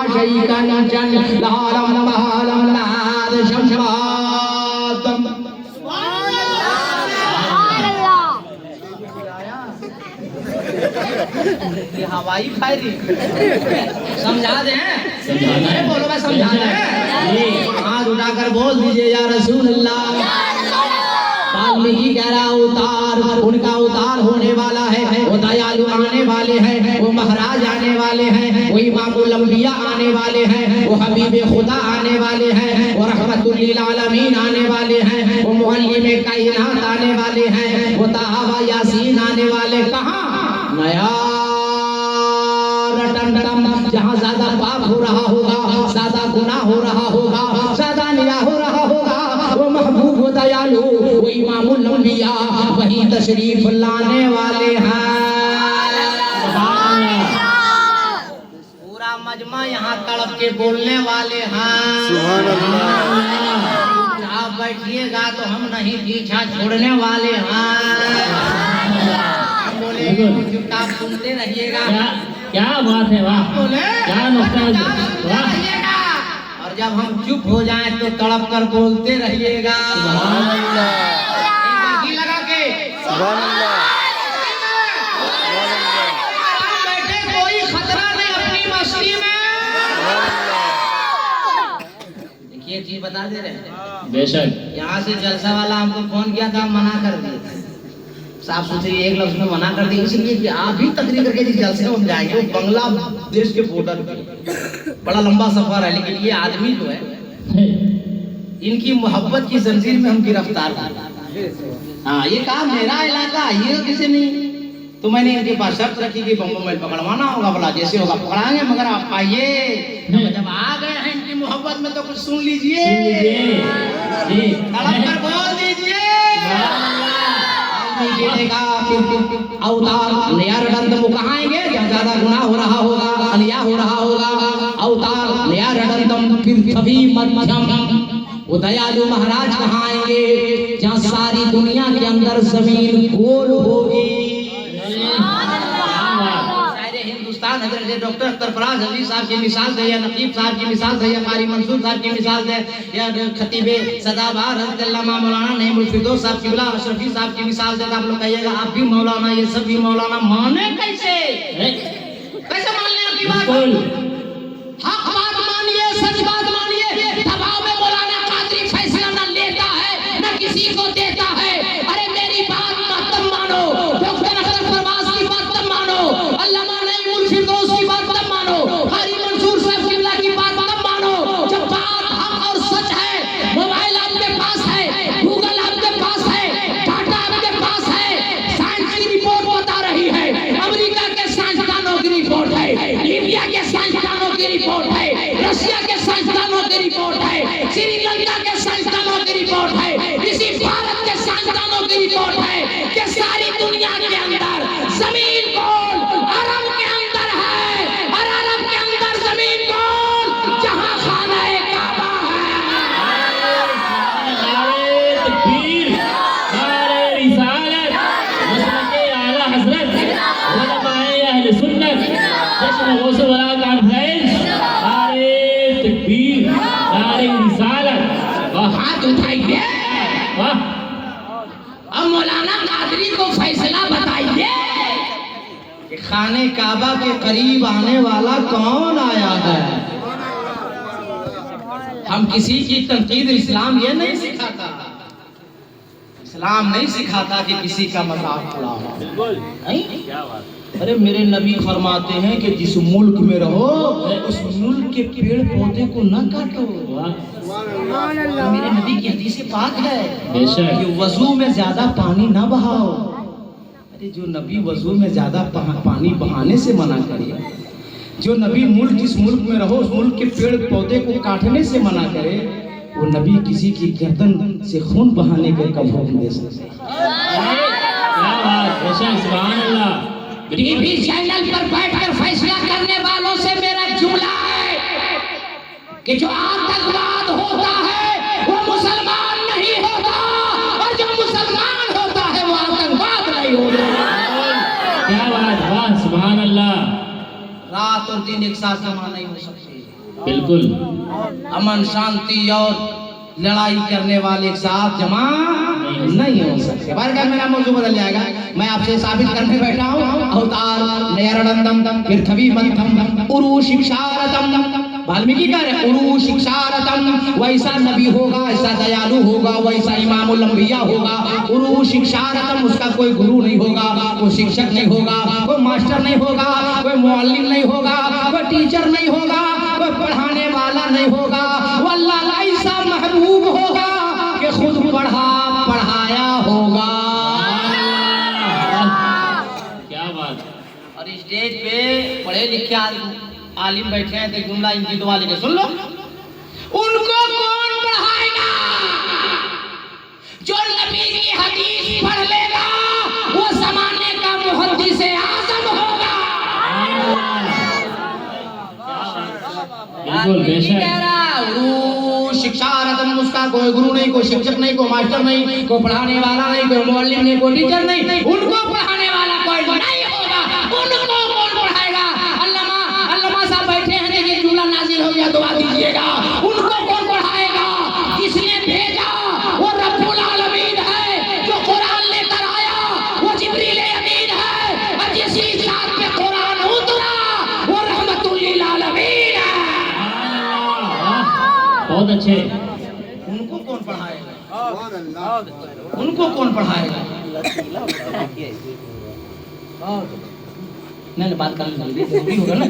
शरीका कंचन लालम महालम नादशम वादम। ये हवाई फायरी समझा दे, बोलो मैं समझा दे। हाथ उठाकर बोल दीजिए या रसूल अल्लाह। वाल्मीकि कह रहा उतार, उनका उतार होने वाला है, वो दयालु आने वाले हैं, वो महाराज आने वाले हैं, वो इमामुल अंबिया आने वाले हैं, वो हबीबे खुदा आने वाले हैं, वो रहमतुल लिल आलमीन आने वाले हैं, वो मुअल्लिमे कायनात आने वाले हैं, वो ताहा व यासीन आने वाले। कहाँ? नया रटनटम, जहाँ ज्यादा पाप हो रहा होगा, ज्यादा गुनाह हो रहा होगा, ज्यादा निरा हो रहा होगा, वो महबूब वो दयालु वो इमामुल अंबिया वही तशरीफ लाने वाले हैं। पूरा मजमा यहाँ तड़प के बोलने वाले हैं। आप बैठिएगा तो हम नहीं पीछा छोड़ने वाले हैं। बोलेंगे चुपचाप सुनते रहिएगा। क्या बात है, वाह, क्या नॉस्टैल्जिया, वाह। और जब हम चुप हो जाएं तो तड़प कर बोलते रहिएगा। सुभान अल्लाह, लगा के सुभान अल्लाह। बैठे कोई खतरा नहीं अपनी मस्ती में। देखिए एक चीज बता दे रहे हैं, बेशक यहाँ से जलसा वाला हमको फोन किया था, मना कर दिया। साफ सुथरी एक लफ्ज में मना कर दिया, इसलिए कि आप भी तकरीर करके जिस जलसे में हम जाएंगे बांग्लादेश के बॉर्डर पे, बड़ा लंबा सफर है, लेकिन ये आदमी जो है इनकी मोहब्बत की जंजीर में हम गिरफ्तार हैं। हाँ, ये काम मेरा इलाका, ये किसी नहीं। तो मैंने इनके पास शर्त रखी कि बम मोबाइल पकड़वाना होगा, बोला जैसे होगा पकड़ाएंगे, मगर आप आइए। जब आ गए हैं इनकी मोहब्बत में तो कुछ सुन लीजिए, तड़प कर बोल दीजिए। अवतार नया रडंतम कहाँ आएंगे? जहाँ ज्यादा गुनाह हो रहा होगा, अन्याय हो रहा होगा, अवतार नया रडंतम। फिर कभी मध्यम वो दयालु महाराज कहाँ आएंगे? जहाँ सारी दुनिया के अंदर जमीन गोल होगी। हिंदुस्तान हजरत डॉक्टर अख्तर फराज हजी साहब की मिसाल दे, या नकीब साहब की मिसाल दे, या कारी मंसूर साहब की मिसाल दे, या खतीबे सदाबहार हज़रत अल्लामा मौलाना नईमुल फिरदौस साहब किबला अशरफी साहब की मिसाल दे। आप लोग कहिएगा आप भी मौलाना, ये सब भी मौलाना, माने कैसे? कैसे मान लें आपकी बात? हक बात मानिए, सच बात मानिए। दबाव में मौलाना कादरी फैसला न लेता है, न किसी को देता है। अरे मेरी बात मत मानो, डॉक्टर अख्तर फराज की बात मत मानो, अल्लामा नईमुल फिरदौस की बात मत मानो, कारी मंसूर साहब किबला की बात मत मानो। जब बात हक और सच है, मोबाइल आपके पास है, गूगल आपके पास है, डाटा आपके पास है, साइंस की रिपोर्ट बता रही है, अमेरिका के साइंसदानों की रिपोर्ट है, इंडिया के साइंसदानों की रिपोर्ट है, रशिया के साइंसदानों की रिपोर्ट है, श्रीलंका के साइंसदानों की रिपोर्ट है, इसी भारत के साइंसदानों की रिपोर्ट है कि सारी दुनिया के अंदर जमीन गोल अरब के अंदर है, और अरब के अंदर जमीन गोल जहां खाना-ए काबा है। नारे तकबीर, नारे रिसालत, मसलके आला हज़रत, उलमाए अहले सुन्नत, जश्न गौसे वाला कॉन्फ्रेंस, नारे तकबीर, नारे रिसालत। वाह, हाथ उठाइए। वाह, अब मौलाना कादरी को फैसला बताइए कि खाने काबा के करीब आने वाला कौन आया है। हम किसी की तनकीद, इस्लाम ये नहीं सिखाता, इस्लाम नहीं सिखाता कि किसी का मजाक उड़ाओ। नहीं, अरे मेरे नबी फरमाते हैं कि जिस मुल्क में रहो उस मुल्क के पेड़ पौधे को न काटो। मेरे नबी की हदीस पाक है कि वजू में ज्यादा पानी ना बहाओ। अरे जो नबी वजू में ज्यादा पानी बहाने से मना करे, जो नबी जिस मुल्क में रहो उस मुल्क के पेड़ पौधे को काटने से मना करे, वो नबी किसी की गर्दन से खून बहाने के कब हुक्म दे सकते? टीवी चैनल पर बैठकर फैसला करने वालों से मेरा जुमला है कि जो आतंकवाद होता है वो मुसलमान नहीं होता, और जो मुसलमान होता है वो आतंकवाद नहीं होता। क्या बात, वाह, सुभान अल्लाह। रात और दिन एक साथ जमा नहीं हो सकते। बिल्कुल अमन शांति और लड़ाई करने वाले एक साथ जमा नहीं हो सकते। बार मेरा मौजूद बदल जाएगा। मैं आपसे साबित करने बैठा हूँ अवतार नयरदंतम पृथ्वी मंथम उरु शिक्षारतम। वाल्मीकि कह रहे उरु शिक्षारतम, वैसा नबी होगा, ऐसा दयालु होगा, वैसा इमामुल अंबिया होगा। उरु शिक्षारतम, उसका कोई गुरु नहीं होगा, कोई शिक्षक नहीं होगा, कोई मास्टर नहीं होगा, कोई मुअल्लिम नहीं होगा, कोई टीचर नहीं होगा, कोई पढ़ाने वाला नहीं होगा। वल्लाह ऐसा महबूब होगा कि खुद पढ़ाया होगा। क्या बात। और स्टेज पे पढ़े लिखे आलिम बैठे हैं, तो जुमला इनकी दुआ लेके सुन लो। उनको कौन पढ़ाएगा? जो नबी की हदीस पढ़ लेगा वो जमाने का मुहद्दिस आज़म होगा। बिल्कुल बेशक। शिक्षारतम, उसका कोई गुरु नहीं, कोई शिक्षक नहीं, कोई मास्टर नहीं, कोई पढ़ाने वाला नहीं, कोई मुअल्लिम नहीं, कोई टीचर नहीं। उनको पढ़ाने वाला कोई नहीं होगा। उनको कौन पढ़ाएगा? अल्लामा साहब बैठे हैं, देखिए जुमला नाजिल हो गया, दुआ दीजिएगा। उनको कौन पढ़ाएगा? किसने भेजा? वो रब्बुल आलमीन है जो कुरान लेकर आया, वो जिब्रील अमीन है, और जिसकी जात पे कुरान उतरा वो रहमतुल लिल आलमीन है। बहुत अच्छे। उनको कौन पढ़ाएगा? उनको कौन पढ़ाएगा? नहीं बात करनी जरूरी होगा ना।